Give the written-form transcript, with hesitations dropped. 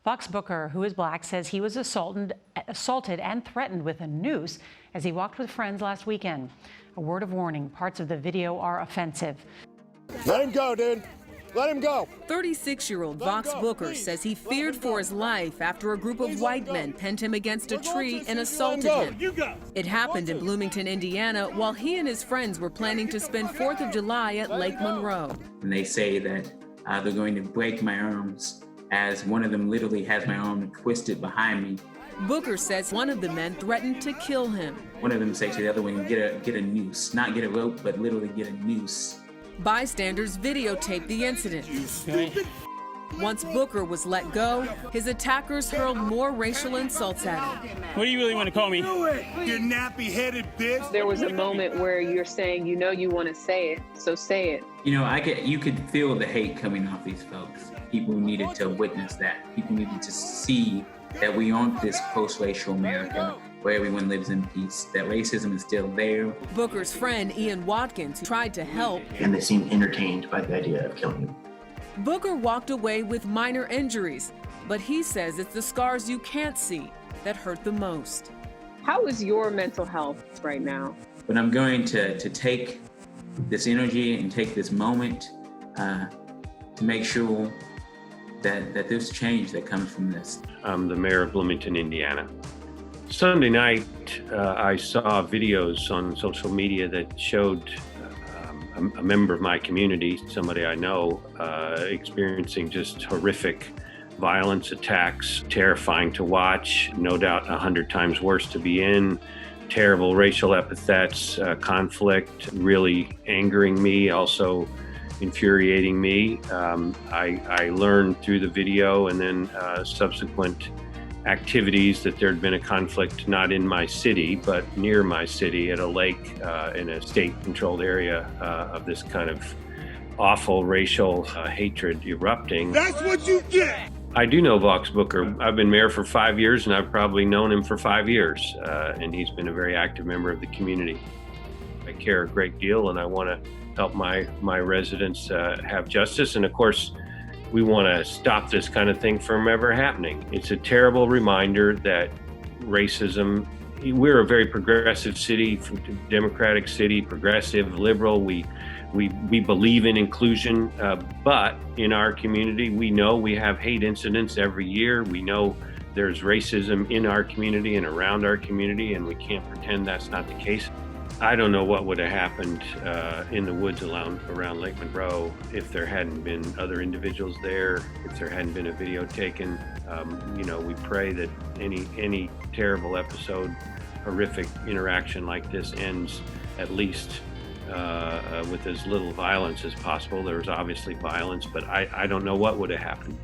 Vaughxx Booker, who is black, says he was assaulted and threatened with a noose as he walked with friends last weekend. A word of warning, parts of the video are offensive. Let him go, dude. Let him go. 36-year-old Vaughxx Booker says he feared for his life after a group of white men penned him against a tree and assaulted him. It happened in Bloomington, Indiana, while he and his friends were planning to spend 4th of July at Lake Monroe. And they say that they're going to break my arms, as one of them literally has my arm twisted behind me. Booker says one of the men threatened to kill him. One of them said to the other one, get a noose, not get a rope, but literally get a noose. Bystanders videotaped the incident. Once Booker was let go, his attackers hurled more racial insults at him. What do you really want to call me? Do it, you nappy-headed bitch. There was a moment where you're saying, you know you want to say it, so say it. You know, you could feel the hate coming off these folks. People needed to witness that. People needed to see that we aren't this post-racial America where everyone lives in peace, that racism is still there. Booker's friend, Ian Watkins, tried to help. And they seemed entertained by the idea of killing him. Booker walked away with minor injuries, but he says it's the scars you can't see that hurt the most. How is your mental health right now? But I'm going to take this energy and take this moment to make sure that there's change that comes from this. I'm the mayor of Bloomington, Indiana. Sunday night, I saw videos on social media that showed a member of my community, somebody I know, experiencing just horrific violence, attacks, terrifying to watch, no doubt 100 times worse to be in, terrible racial epithets, conflict, really angering me, also infuriating me. I learned through the video and then subsequent activities that there had been a conflict not in my city, but near my city at a lake in a state-controlled area of this kind of awful racial hatred erupting. That's what you get! I do know Vaughxx Booker. I've been mayor for 5 years, and I've probably known him for 5 years, and he's been a very active member of the community. I care a great deal, and I want to help my residents have justice, and of course, we want to stop this kind of thing from ever happening. It's a terrible reminder that racism, we're a very progressive city, democratic city, progressive, liberal. We believe in inclusion, but in our community, we know we have hate incidents every year. We know there's racism in our community and around our community, and we can't pretend that's not the case. I don't know what would have happened in the woods around Lake Monroe if there hadn't been other individuals there, if there hadn't been a video taken. You know, we pray that any terrible episode, horrific interaction like this ends at least with as little violence as possible. There was obviously violence, but I don't know what would have happened.